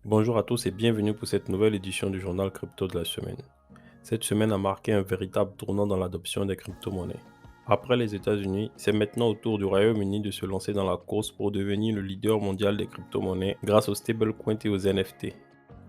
Bonjour à tous et bienvenue pour cette nouvelle édition du journal crypto de la semaine. Cette semaine a marqué un véritable tournant dans l'adoption des crypto-monnaies. Après les États-Unis, c'est maintenant au tour du Royaume-Uni de se lancer dans la course pour devenir le leader mondial des crypto-monnaies grâce aux stablecoins et aux NFT.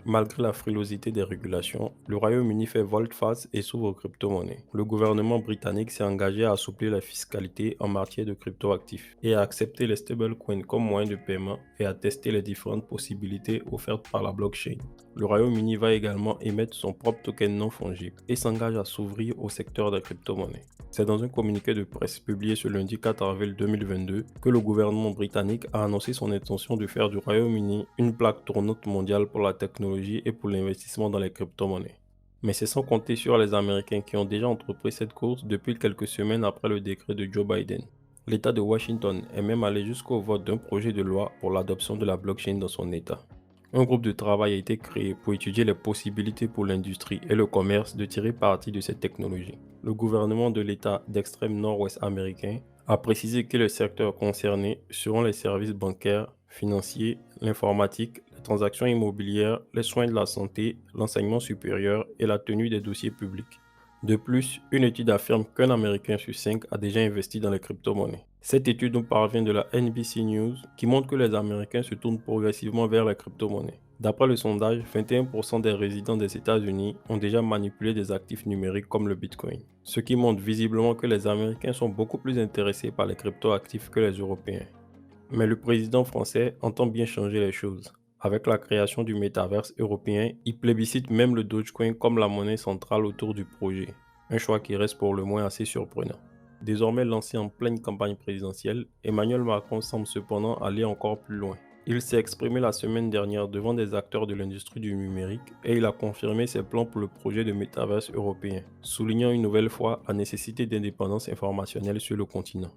Malgré la frilosité des régulations, le Royaume-Uni fait volte-face et s'ouvre aux crypto-monnaies. Le gouvernement britannique s'est engagé à assouplir la fiscalité en matière de crypto-actifs et à accepter les stablecoins comme moyen de paiement et à tester les différentes possibilités offertes par la blockchain. Le Royaume-Uni va également émettre son propre token non fongible et s'engage à s'ouvrir au secteur des crypto-monnaies. C'est dans un communiqué de presse publié ce lundi 4 avril 2022 que le gouvernement britannique a annoncé son intention de faire du Royaume-Uni une plaque tournante mondiale pour la technologie et pour l'investissement dans les crypto-monnaies. Mais c'est sans compter sur les Américains qui ont déjà entrepris cette course depuis quelques semaines après le décret de Joe Biden. L'État de Washington est même allé jusqu'au vote d'un projet de loi pour l'adoption de la blockchain dans son État. Un groupe de travail a été créé pour étudier les possibilités pour l'industrie et le commerce de tirer parti de cette technologie. Le gouvernement de l'État d'extrême nord-ouest américain a précisé que les secteurs concernés seront les services bancaires, financiers, l'informatique, les transactions immobilières, les soins de la santé, l'enseignement supérieur et la tenue des dossiers publics. De plus, une étude affirme qu'un Américain sur 5 a déjà investi dans les crypto-monnaies. Cette étude nous parvient de la NBC News qui montre que les Américains se tournent progressivement vers les crypto-monnaies. D'après le sondage, 21% des résidents des États-Unis ont déjà manipulé des actifs numériques comme le Bitcoin, ce qui montre visiblement que les Américains sont beaucoup plus intéressés par les crypto-actifs que les Européens. Mais le président français entend bien changer les choses. Avec la création du métaverse européen, il plébiscite même le Dogecoin comme la monnaie centrale autour du projet, un choix qui reste pour le moins assez surprenant. Désormais lancé en pleine campagne présidentielle, Emmanuel Macron semble cependant aller encore plus loin. Il s'est exprimé la semaine dernière devant des acteurs de l'industrie du numérique et il a confirmé ses plans pour le projet de métaverse européen, soulignant une nouvelle fois la nécessité d'indépendance informationnelle sur le continent.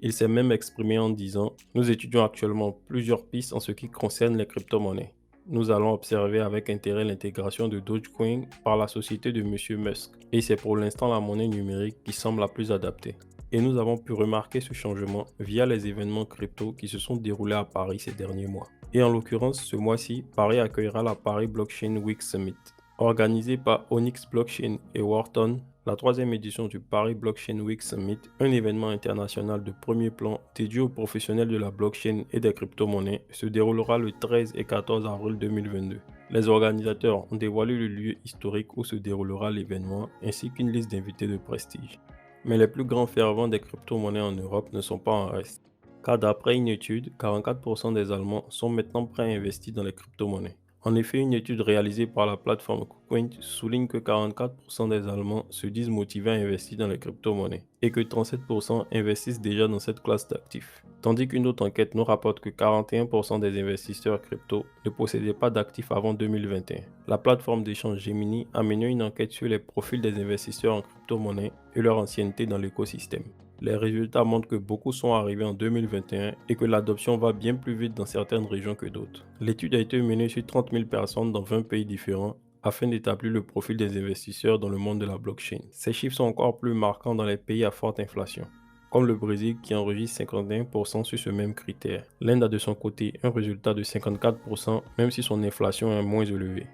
Il s'est même exprimé en disant: Nous étudions actuellement plusieurs pistes en ce qui concerne les crypto-monnaies. Nous allons observer avec intérêt l'intégration de Dogecoin par la société de Monsieur Musk, et c'est pour l'instant la monnaie numérique qui semble la plus adaptée. Et nous avons pu remarquer ce changement via les événements crypto qui se sont déroulés à Paris ces derniers mois. Et en l'occurrence, ce mois-ci, Paris accueillera la Paris Blockchain Week Summit. Organisée par Onyx Blockchain et Wharton, la troisième édition du Paris Blockchain Week Summit, un événement international de premier plan dédié aux professionnels de la blockchain et des crypto-monnaies, se déroulera le 13 et 14 avril 2022. Les organisateurs ont dévoilé le lieu historique où se déroulera l'événement ainsi qu'une liste d'invités de prestige. Mais les plus grands fervents des crypto-monnaies en Europe ne sont pas en reste. Car d'après une étude, 44% des Allemands sont maintenant prêts à investir dans les crypto-monnaies. En effet, une étude réalisée par la plateforme KuCoin souligne que 44% des Allemands se disent motivés à investir dans les crypto-monnaies et que 37% investissent déjà dans cette classe d'actifs. Tandis qu'une autre enquête nous rapporte que 41% des investisseurs crypto ne possédaient pas d'actifs avant 2021. La plateforme d'échange Gemini a mené une enquête sur les profils des investisseurs en crypto-monnaies et leur ancienneté dans l'écosystème. Les résultats montrent que beaucoup sont arrivés en 2021 et que l'adoption va bien plus vite dans certaines régions que d'autres. L'étude a été menée sur 30 000 personnes dans 20 pays différents afin d'établir le profil des investisseurs dans le monde de la blockchain. Ces chiffres sont encore plus marquants dans les pays à forte inflation, comme le Brésil qui enregistre 51% sur ce même critère. L'Inde a de son côté un résultat de 54% même si son inflation est moins élevée.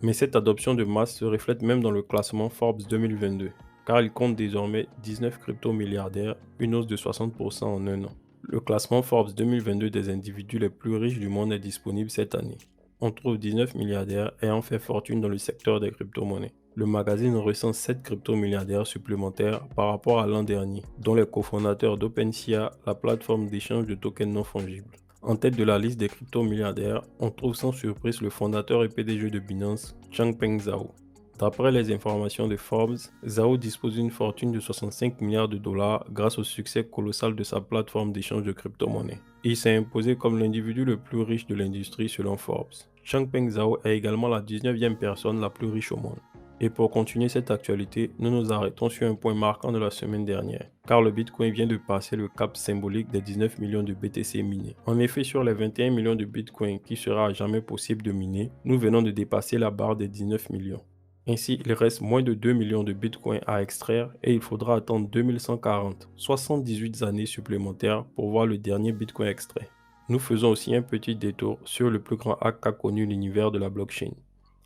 Mais cette adoption de masse se reflète même dans le classement Forbes 2022, car il compte désormais 19 crypto-milliardaires, une hausse de 60% en un an. Le classement Forbes 2022 des individus les plus riches du monde est disponible cette année. On trouve 19 milliardaires ayant fait fortune dans le secteur des crypto-monnaies. Le magazine recense 7 crypto-milliardaires supplémentaires par rapport à l'an dernier, dont les cofondateurs d'OpenSea, la plateforme d'échange de tokens non fongibles. En tête de la liste des crypto-milliardaires, on trouve sans surprise le fondateur et PDG de Binance, Changpeng Zhao. D'après les informations de Forbes, Zhao dispose d'une fortune de 65 milliards de dollars grâce au succès colossal de sa plateforme d'échange de crypto-monnaies. Il s'est imposé comme l'individu le plus riche de l'industrie selon Forbes. Changpeng Zhao est également la 19e personne la plus riche au monde. Et pour continuer cette actualité, nous nous arrêtons sur un point marquant de la semaine dernière, car le Bitcoin vient de passer le cap symbolique des 19 millions de BTC minés. En effet, sur les 21 millions de Bitcoin qui sera à jamais possible de miner, nous venons de dépasser la barre des 19 millions. Ainsi, il reste moins de 2 millions de bitcoins à extraire et il faudra attendre 2140, 78 années supplémentaires pour voir le dernier bitcoin extrait. Nous faisons aussi un petit détour sur le plus grand hack qu'a connu l'univers de la blockchain.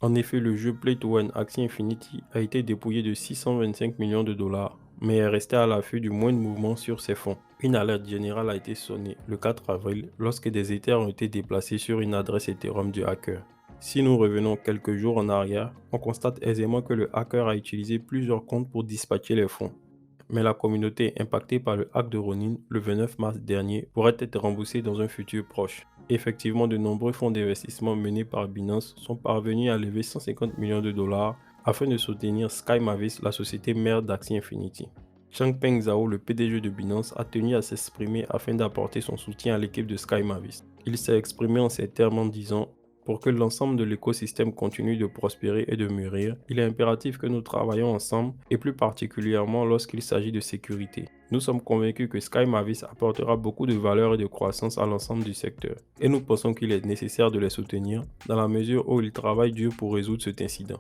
En effet, le jeu Play to Earn Axie Infinity a été dépouillé de 625 millions de dollars, mais est resté à l'affût du moindre mouvement sur ses fonds. Une alerte générale a été sonnée le 4 avril lorsque des Ethers ont été déplacés sur une adresse Ethereum du hacker. Si nous revenons quelques jours en arrière, on constate aisément que le hacker a utilisé plusieurs comptes pour dispatcher les fonds. Mais la communauté impactée par le hack de Ronin le 29 mars dernier pourrait être remboursée dans un futur proche. Effectivement, de nombreux fonds d'investissement menés par Binance sont parvenus à lever 150 millions de dollars afin de soutenir Sky Mavis, la société mère d'Axie Infinity. Changpeng Zhao, le PDG de Binance, a tenu à s'exprimer afin d'apporter son soutien à l'équipe de Sky Mavis. Il s'est exprimé en ces termes en disant: pour que l'ensemble de l'écosystème continue de prospérer et de mûrir, il est impératif que nous travaillions ensemble et plus particulièrement lorsqu'il s'agit de sécurité. Nous sommes convaincus que Sky Mavis apportera beaucoup de valeur et de croissance à l'ensemble du secteur et nous pensons qu'il est nécessaire de les soutenir dans la mesure où ils travaillent dur pour résoudre cet incident.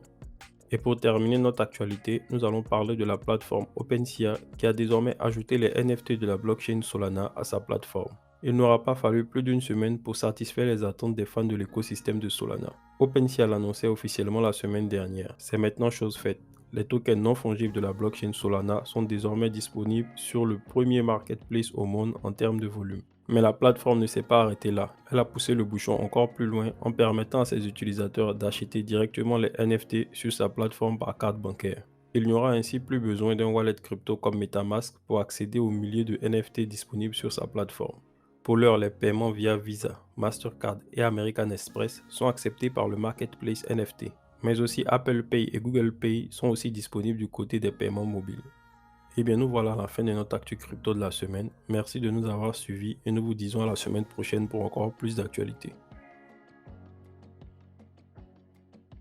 Et pour terminer notre actualité, nous allons parler de la plateforme OpenSea qui a désormais ajouté les NFT de la blockchain Solana à sa plateforme. Il n'aura pas fallu plus d'une semaine pour satisfaire les attentes des fans de l'écosystème de Solana. OpenSea l'annonçait officiellement la semaine dernière. C'est maintenant chose faite. Les tokens non fongibles de la blockchain Solana sont désormais disponibles sur le premier marketplace au monde en termes de volume. Mais la plateforme ne s'est pas arrêtée là. Elle a poussé le bouchon encore plus loin en permettant à ses utilisateurs d'acheter directement les NFT sur sa plateforme par carte bancaire. Il n'y aura ainsi plus besoin d'un wallet crypto comme MetaMask pour accéder aux milliers de NFT disponibles sur sa plateforme. Pour l'heure, les paiements via Visa, Mastercard et American Express sont acceptés par le marketplace NFT. Mais aussi Apple Pay et Google Pay sont aussi disponibles du côté des paiements mobiles. Eh bien, nous voilà à la fin de notre actu crypto de la semaine. Merci de nous avoir suivis et nous vous disons à la semaine prochaine pour encore plus d'actualités.